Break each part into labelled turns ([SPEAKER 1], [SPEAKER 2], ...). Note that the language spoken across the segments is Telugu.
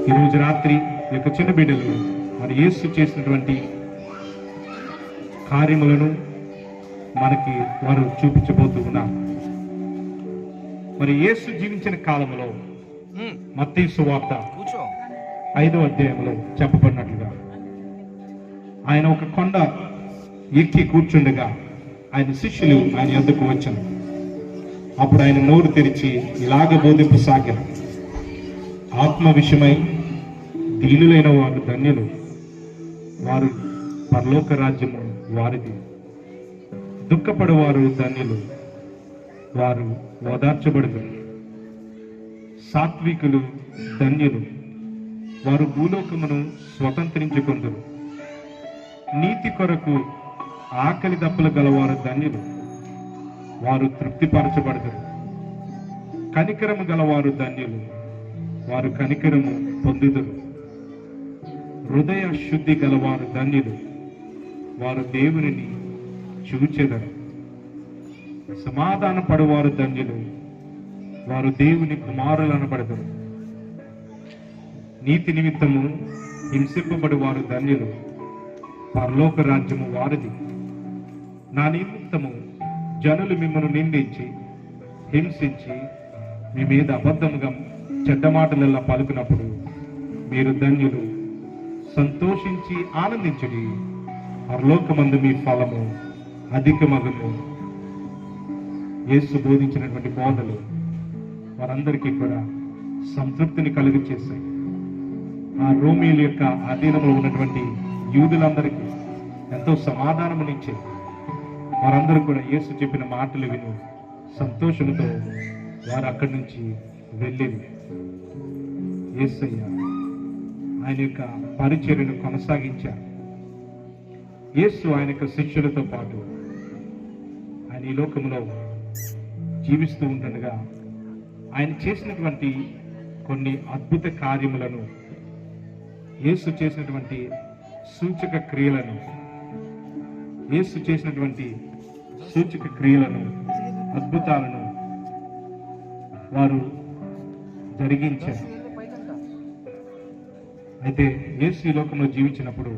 [SPEAKER 1] ఈరోజు రాత్రి ఈ యొక్క చిన్న బిడ్డలు మరి యేసు చేసినటువంటి కార్యములను మనకి వారు చూపించబోతూ ఉన్నారు. మరి యేసు జీవించిన కాలంలో మత్తయి సువార్త 5వ అధ్యాయంలో చెప్పబడినట్లుగా ఆయన ఒక కొండ ఎక్కి కూర్చుండగా ఆయన శిష్యులు ఆయన యొద్దకు వచ్చారు. అప్పుడు ఆయన నోరు తెరిచి ఇలాగ బోధింపసాగారు, ఆత్మ విషయమై దీనులైన వారు ధన్యులు, వారు పరలోక రాజ్యము వారిది. దుఃఖపడేవారు ధన్యులు, వారు ఓదార్చబడుదురు. సాత్వికులు ధన్యులు, వారు భూలోకమును స్వతంత్రించుకొందురు. నీతి కొరకు ఆకలి దప్పులు గలవారు ధన్యులు, వారు తృప్తిపరచబడుదురు. కనికరము గలవారు ధన్యులు, వారు కనికరము పొందుదురు. హృదయ శుద్ధి గలవారు ధన్యులు, వారు దేవునిని చూచెదరు. సమాధాన పడువారు ధన్యులు, వారు దేవుని కుమారులు అనబడదురు. నీతి నిమిత్తము హింసింపబడి వారు ధన్యులు, పరలోక రాజ్యము వారిది. నా నిమిత్తము జనులు మిమ్మల్ని నిందించి హింసించి మీ మీద అబద్ధముగా చెడ్డ మాటలల్లా పలుకున్నప్పుడు మీరు ధన్యులు, సంతోషించి ఆనందించుడి, పరలోకమందు మీ ఫలము అధికమగును. యేసు బోధించినటువంటి బోధలు వారందరికీ కూడా సంతృప్తిని కలుగు చేశాయి. ఆ రోమీల యొక్క అధీనంలో ఉన్నటువంటి యూదులందరికీ ఎంతో సమాధానమునిచ్చాయి. వారందరూ కూడా యేసు చెప్పిన మాటలు విని సంతోషంతో వారు అక్కడి నుంచి వెళ్ళేది. యేసయ్య ఆయన యొక్క పరిచర్యను కొనసాగించారు. యేసు ఆయన యొక్క శిష్యులతో పాటు ఆయన ఈ లోకంలో జీవిస్తూ ఉంటుండగా ఆయన చేసినటువంటి కొన్ని అద్భుత కార్యములను, యేసు చేసినటువంటి సూచక క్రియలను, అద్భుతాలను వారు జరిగించారు. అయితే యేసు ఈ లోకంలో జీవించినప్పుడు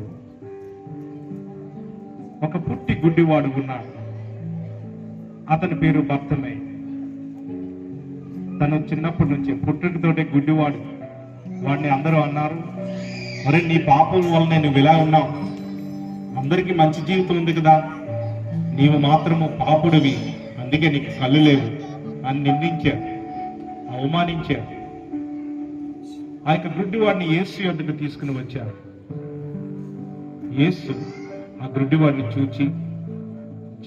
[SPEAKER 1] ఒక పుట్టి గుడ్డివాడు ఉన్నాడు. అతని పేరు బర్తిమై. తను చిన్నప్పటి నుంచి పుట్టుకతోటే గుడ్డివాడు. వాడిని అందరూ అన్నారు, మరి నీ పాపం వల్ల నువ్వు ఇలా ఉన్నావు, అందరికీ మంచి జీవితం ఉంది కదా, నీవు మాత్రము పాపుడివి, అందుకే నీకు కళ్ళు లేవు అని నిందించారు, అవమానించారు. ఆ యొక్క గుడ్డివాడిని యేసు యొద్దకు తీసుకుని వచ్చారు. యేసు ఆ గుడ్డివాడిని చూచి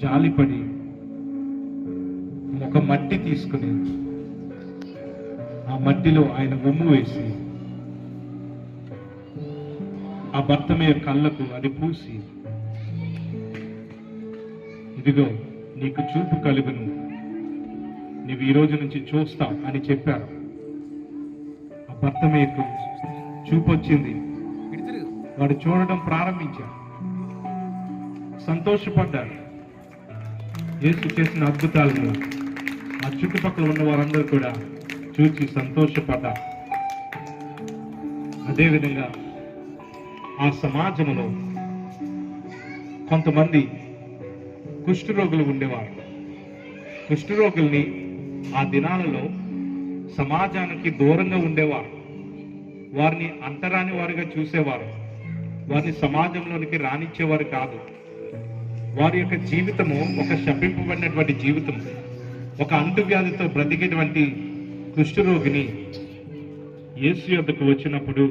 [SPEAKER 1] జాలిపడి ఒక మట్టి తీసుకుని ఆ మట్టిలో ఆయన ఉమ్ము వేసి ఆ బర్తిమై కళ్ళకు అది పూసి, ఇదిగో నీకు చూపు కలుగును, నీవు ఈ రోజు నుంచి చూస్తావు అని చెప్పారు. ఆ బర్తిమైకు చూపు వచ్చింది. వాడు చూడడం ప్రారంభించాడు, సంతోషపడ్డాడు. యేసు చేసిన అద్భుతాలను ఆ చుట్టుపక్కల ఉన్న వారందరూ కూడా చూసి సంతోషపడ్డారు. అదేవిధంగా ఆ సమాజంలో కొంతమంది కుష్ఠరోగులు ఉండేవారు. కుష్ఠరోగుల్ని ఆ దినాలలో సమాజానికి దూరంగా ఉండేవారు. వారిని అంటరాని వారిగా చూసేవారు. వారిని సమాజంలోనికి రానిచ్చేవారు కాదు. వారి యొక్క జీవితము ఒక శపింపబడినటువంటి జీవితం. ఒక అంటువ్యాధితో బ్రతికేటువంటి కుష్ఠరోగిని యేసు యొద్దకు వచ్చినప్పుడు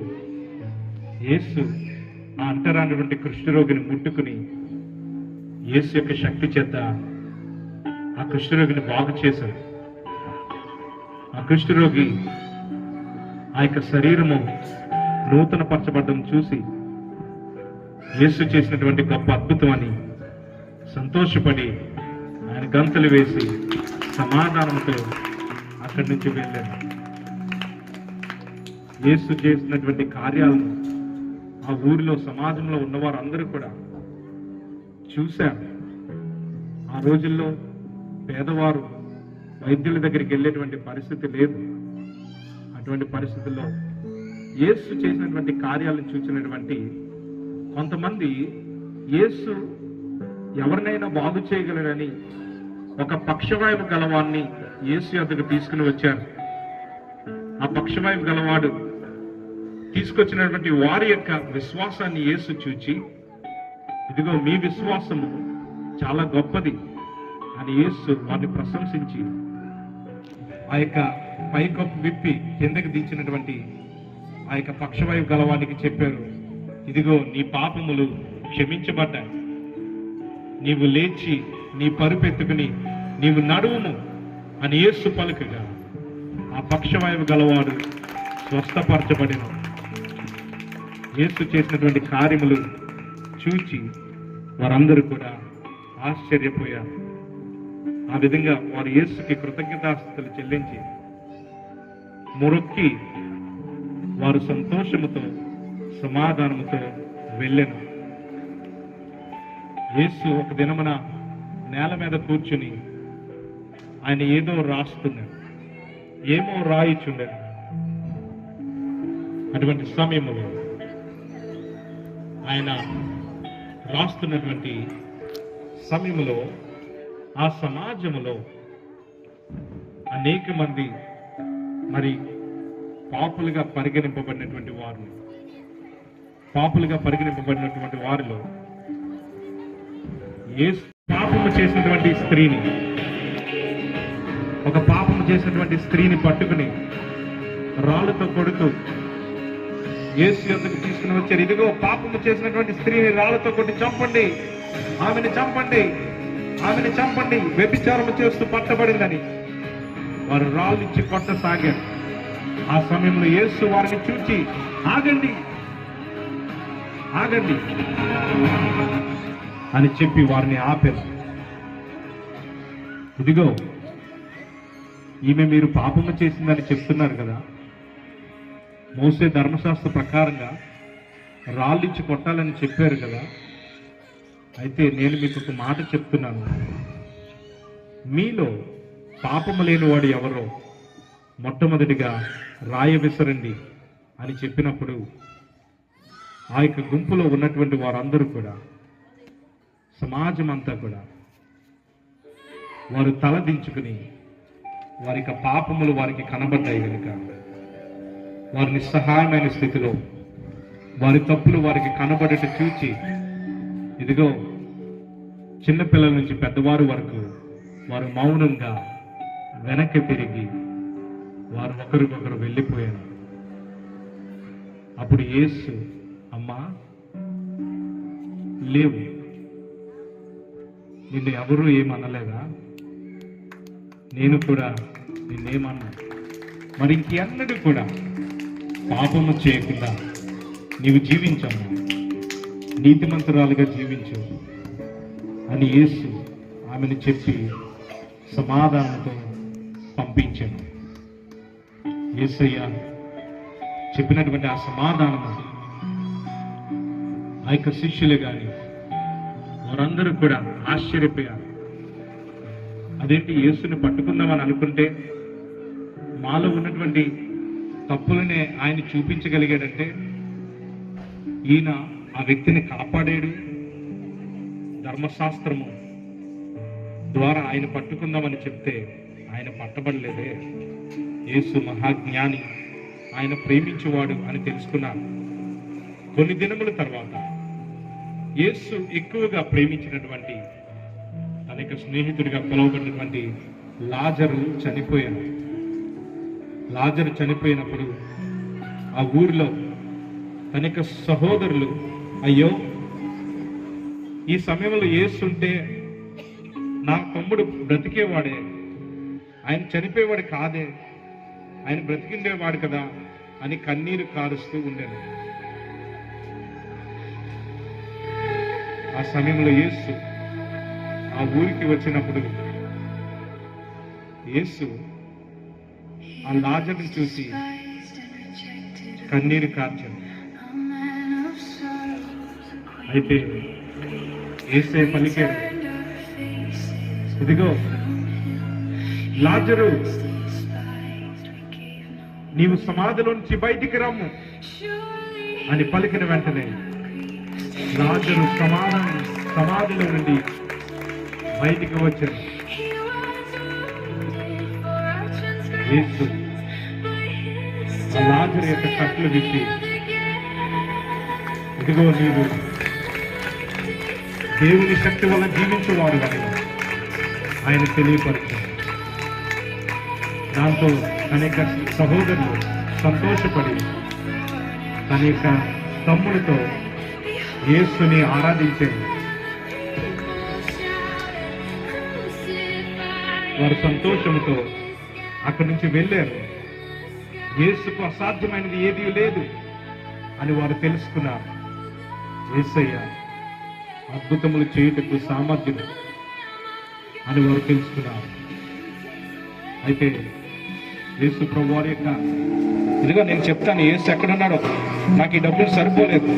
[SPEAKER 1] యేసు ఆ అంటరానటువంటి కుష్ఠరోగిని ముట్టుకుని యేసు యొక్క శక్తి చేత ఆ కుష్ఠరోగిని బాగు చేశాడు. ఆ కుష్ఠరోగి ఆ యొక్క శరీరము నూతన పరచబడ్డం చూసి యేసు చేసినటువంటి గొప్ప అద్భుతం అని సంతోషపడి ఆయన గంతులు వేసి సమాధానంతో అక్కడి నుంచి వెళ్ళాడు. యేసు చేసినటువంటి కార్యాలను ఆ ఊరిలో సమాజంలో ఉన్నవారు అందరూ కూడా చూశారు. ఆ రోజుల్లో పేదవారు వైద్యుల దగ్గరికి వెళ్ళేటువంటి పరిస్థితి లేదు. అటువంటి పరిస్థితుల్లో యేసు చేసినటువంటి కార్యాలను చూసినటువంటి కొంతమంది యేసు ఎవరినైనా బాగు చేయగలరని ఒక పక్షవాయువు గలవాన్ని యేసు యొద్దకు తీసుకుని వచ్చారు. ఆ పక్షవాయువు గలవాడు తీసుకొచ్చినటువంటి వారి యొక్క విశ్వాసాన్ని యేసు చూచి, ఇదిగో మీ విశ్వాసము చాలా గొప్పది అని యేసు వారిని ప్రశంసించి ఆ యొక్క పైకప్పు విప్పి కిందకి దించినటువంటి ఆ యొక్క పక్షవాయువు గలవానికి చెప్పారు, ఇదిగో నీ పాపములు క్షమించబడ్డాయి, నీవు లేచి నీ పరుపెత్తుకుని నీవు నడువుము అని యేసు పలుకగా ఆ పక్షవాయువు గలవాడు స్వస్థపరచబడిన. యేసు చేసినటువంటి కార్యములు చూచి వారందరూ కూడా ఆశ్చర్యపోయారు. ఆ విధంగా వారు యేసుకి కృతజ్ఞతాస్తుతులు చెల్లించి మొరొక్కి వారు సంతోషముతో సమాధానముతో వెళ్ళెను. యేసు ఒక దినమున నేల మీద కూర్చుని ఆయన ఏదో రాస్తున్నాడు, ఏమో రాయిచుండెను. అటువంటి సమయంలో ఆయన రాస్తున్నటువంటి సమయంలో ఆ సమాజంలో అనేక మంది మరి పాపులుగా పరిగణింపబడినటువంటి వారిలో పాపము చేసినటువంటి స్త్రీని పట్టుకుని రాళ్ళతో కొడుతూ యేసు యొద్దకు తీసుకుని వచ్చారు. ఇదిగో పాపము చేసినటువంటి స్త్రీని రాళ్ళతో కొట్టి చంపండి, ఆమెను చంపండి, వ్యభిచారము చేస్తూ పట్టబడిందని వారు రాళ్ళిచ్చి కొట్టసాగారు. ఆ సమయంలో యేసు వారిని చూచి ఆగండి అని చెప్పి వారిని ఆపారు. ఇదిగో ఈమె మీరు పాపము చేసిందని చెప్తున్నారు కదా, మోసే ధర్మశాస్త్ర ప్రకారంగా రాళ్ళిచ్చి కొట్టాలని చెప్పారు కదా, అయితే నేను మీకు ఒక మాట చెప్తున్నాను, మీలో పాపము లేనివాడు ఎవరో మొట్టమొదటిగా రాయి విసరండి అని చెప్పినప్పుడు ఆ యొక్క గుంపులో ఉన్నటువంటి వారందరూ కూడా, సమాజం అంతా కూడా వారు తలదించుకుని వారి యొక్క పాపములు వారికి కనబడ్డాయి కనుక వారి నిస్సహాయమైన స్థితిలో వారి తప్పులు వారికి కనబడట చూచి, ఇదిగో చిన్నపిల్లల నుంచి పెద్దవారు వరకు వారు మౌనంగా వెనక్కి తిరిగి వారు ఒకరికొకరు వెళ్ళిపోయారు. అప్పుడు యేసు, అమ్మా లేవు, నిన్ను ఎవరూ ఏమనలేదా? నేను కూడా నిన్నేమన్నా, మరి ఇంకెన్నడూ కూడా పాపము చేయకుండా నీవు జీవించమ్మా, నీతిమంతురాలుగా జీవించు అని యేసు ఆమెను చెప్పి సమాధానంతో పంపించాను. యేసయ్య చెప్పినటువంటి ఆ సమాధానము ఆ యొక్క శిష్యులు కానీ వారందరూ కూడా ఆశ్చర్యపోయారు. అదేంటి, యేసుని పట్టుకుందామని అనుకుంటే మాలో ఉన్నటువంటి తప్పులనే ఆయన చూపించగలిగాడంటే, ఈయన ఆ వ్యక్తిని కాపాడాడు, ధర్మశాస్త్రము ద్వారా ఆయన పట్టుకుందామని చెప్తే ఆయన పట్టబడలేదే. యేసు మహాజ్ఞాని, ఆయన ప్రేమించేవాడు అని తెలుసుకున్నారు. కొన్ని దినముల తర్వాత యేసు ఎక్కువగా ప్రేమించినటువంటి తన యొక్క స్నేహితుడిగా పిలువబడినటువంటి లాజరు చనిపోయినప్పుడు ఆ ఊరిలో తన యొక్క సహోదరులు, అయ్యో ఈ సమయంలో యేసు ఉంటే నా తమ్ముడు బ్రతికేవాడే, ఆయన చనిపోయేవాడు కాదే, ఆయన బ్రతికిండేవాడు కదా అని కన్నీరు కారుస్తూ ఉండేది. ఆ సమయంలో యేసు ఆ ఊరికి వచ్చినప్పుడు యేసు ఆ లాజరుని చూసి కన్నీరు కార్చాడు. అయితే యేసే పలికాడు, ఇదిగో లాజరు నీవు సమాధిలో నుంచి బయటికి రమ్ము అని పలికిన వెంటనే లాజరు సమాధిలో నుండి బయటికి వచ్చాడు. యేసు లాజరు యొక్క కట్లు విప్పి, ఇదిగో నీవు దేవుని శక్తి వల్ల జీవించేవాడు అని ఆయన తెలియపరిచాడు. దాంతో అనేక సహోదరులు సంతోషపడి తన యొక్క తమ్ముడితో యేసుని ఆరాధించారు. వారు సంతోషంతో అక్కడి నుంచి వెళ్ళారు. యేసుకు అసాధ్యమైనది ఏదీ లేదు అని వారు తెలుసుకున్నారు. యేసయ్య అద్భుతములు చేయుటకు సామర్థ్యం అని వారు తెలుసుకున్నారు. అయితే యేసు ప్రభు వారి యొక్క ఇదిగా నేను చెప్తాను, యేసు ఎక్కడున్నాడో, నాకు ఈ డబ్బులు సరిపోలేదు,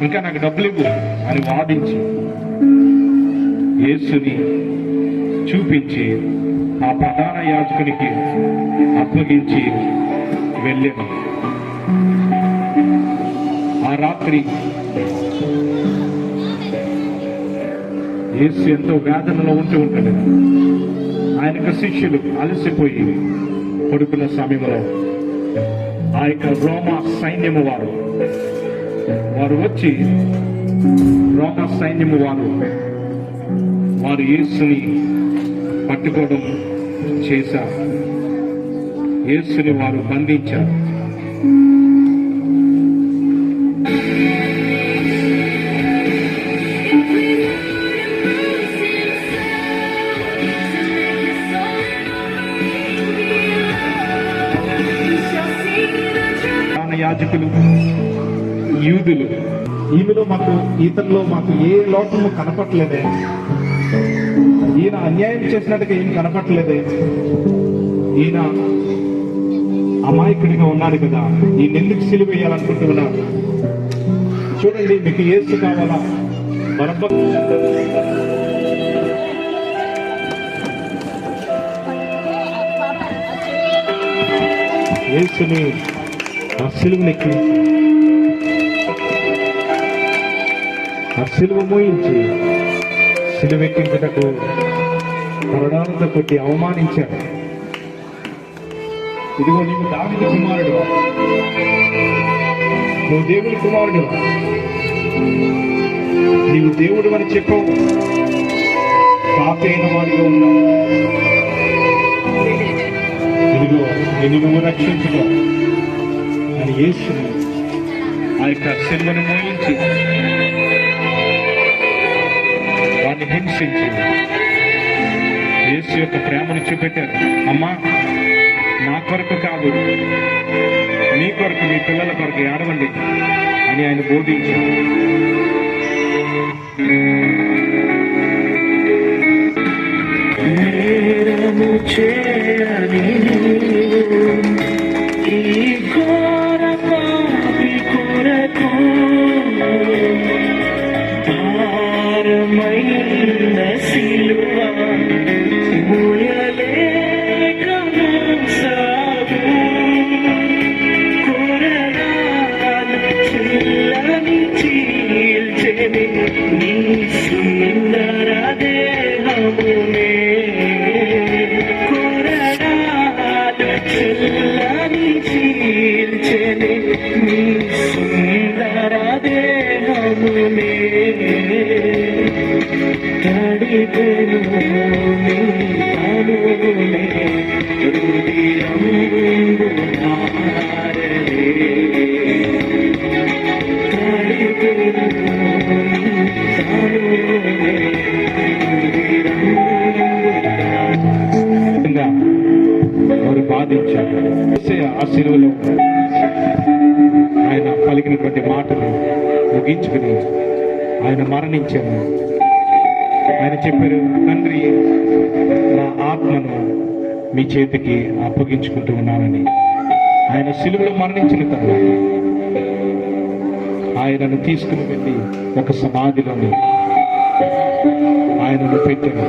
[SPEAKER 1] ఇంకా నాకు డబ్బులు ఇవ్వు అని వాదించి యేసుని చూపించి ఆ ప్రధాన యాజకునికి అప్పగించి వెళ్ళాను. ఆ రాత్రి యేసు ఎంతో వేదనలో ఉంటూ ఉంటాడు. ఆయనకు శిష్యులు అలసిపోయి పడుకున్న సమయంలో ఆ యొక్క రోమా సైన్యము వారు వచ్చి రోమా సైన్యము వారు యేసుని పట్టుకోవడం చేశారు. యేసుని వారు బంధించారు. యాజకులు, యూదులు, ఈతలో మాకు ఏ లోపము కనపట్లేదే, ఈయన అన్యాయం చేసినట్టుగా ఏం కనపట్లేదే, ఈయన అమాయకుడిగా ఉన్నాడు కదా, ఈయన ఎందుకు సిలువ వేయాలనుకుంటున్నారు? చూడండి, మీకు యేసు కావాలా? బరబ్బ యేసుని ఆ సిలువనెక్కి ఆ సిలువ మోయించి సిలువెక్కించుటకు కొరడాలతో కొట్టి అవమానించాడు. ఇదిగో నీవు దావీదు కుమారుడు, నువ్వు దేవుని కుమారుడు, నీవు దేవుడు అని చెప్పవు, పాపి అయిన వాడిగా ఉన్నావు, ఇదిగో నువ్వు రక్షించుకో అని యేసుని ఆ యొక్క సిలువను మోయించి వారిని హింసించి యేసు యొక్క ప్రేమను చూపెట్టారు. అమ్మా, నా కొరకు కాదు, మీ కొరకు, మీ పిల్లల కొరకు ఏడవండి అని ఆయన బోధించారు. వారు బాధించారు. ఆ సిలువలో ఆయన పలికినటువంటి మాటలు ముగించుకుని ఆయన మరణించారు. ఆయన చెప్పారు, తండ్రి, నా ఆత్మను మీ చేతికి అప్పగించుకుంటూ ఉన్నానని. ఆయన సిలువలో మరణించిన తర్వాత ఆయనను తీసుకుని వెళ్ళి ఒక సమాధిలోని ఆయనను పెట్టారు.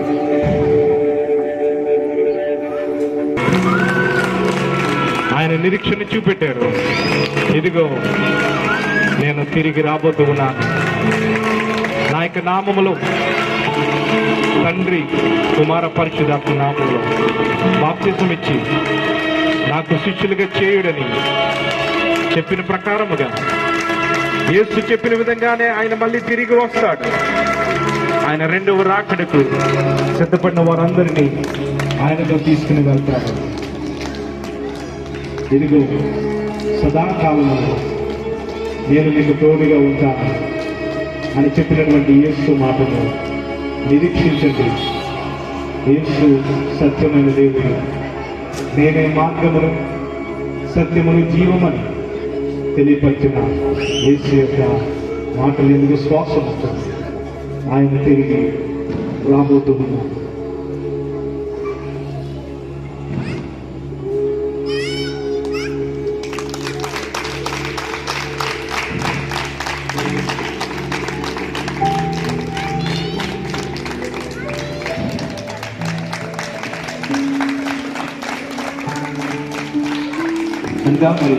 [SPEAKER 1] ఆయన నిరీక్షణ చూపెట్టారు. ఇదిగో నేను తిరిగి రాబోతూ ఉన్నాను, నా యొక్క నామములో తండ్రి కుమార పరిశుద్ధాత్మ నామములో బాప్తిసం ఇచ్చి నాకు శిష్యులుగా చేయుడని చెప్పిన ప్రకారముగా యేసు చెప్పిన విధంగానే ఆయన మళ్ళీ తిరిగి వస్తాడు. ఆయన రెండవ రాకడకు సిద్ధపడిన వారందరినీ ఆయనతో తీసుకుని వెళ్తాడు. ఇదిగో సదాకాలంలో నేను మీకు తోడుగా ఉంటాను అని చెప్పినటువంటి యేసు మాటను నిరీక్షించండి. యేసు సత్యమైన దేవుడు, నేనే మార్గమును సత్యమును జీవమని తెలియపరిచిన యేసు యొక్క మాటలు ఎందుకు విశ్వాసం ఉంటుంది. ఆయన తిరిగి రాబోతూ ఉన్నాడు. ఇంకా మరి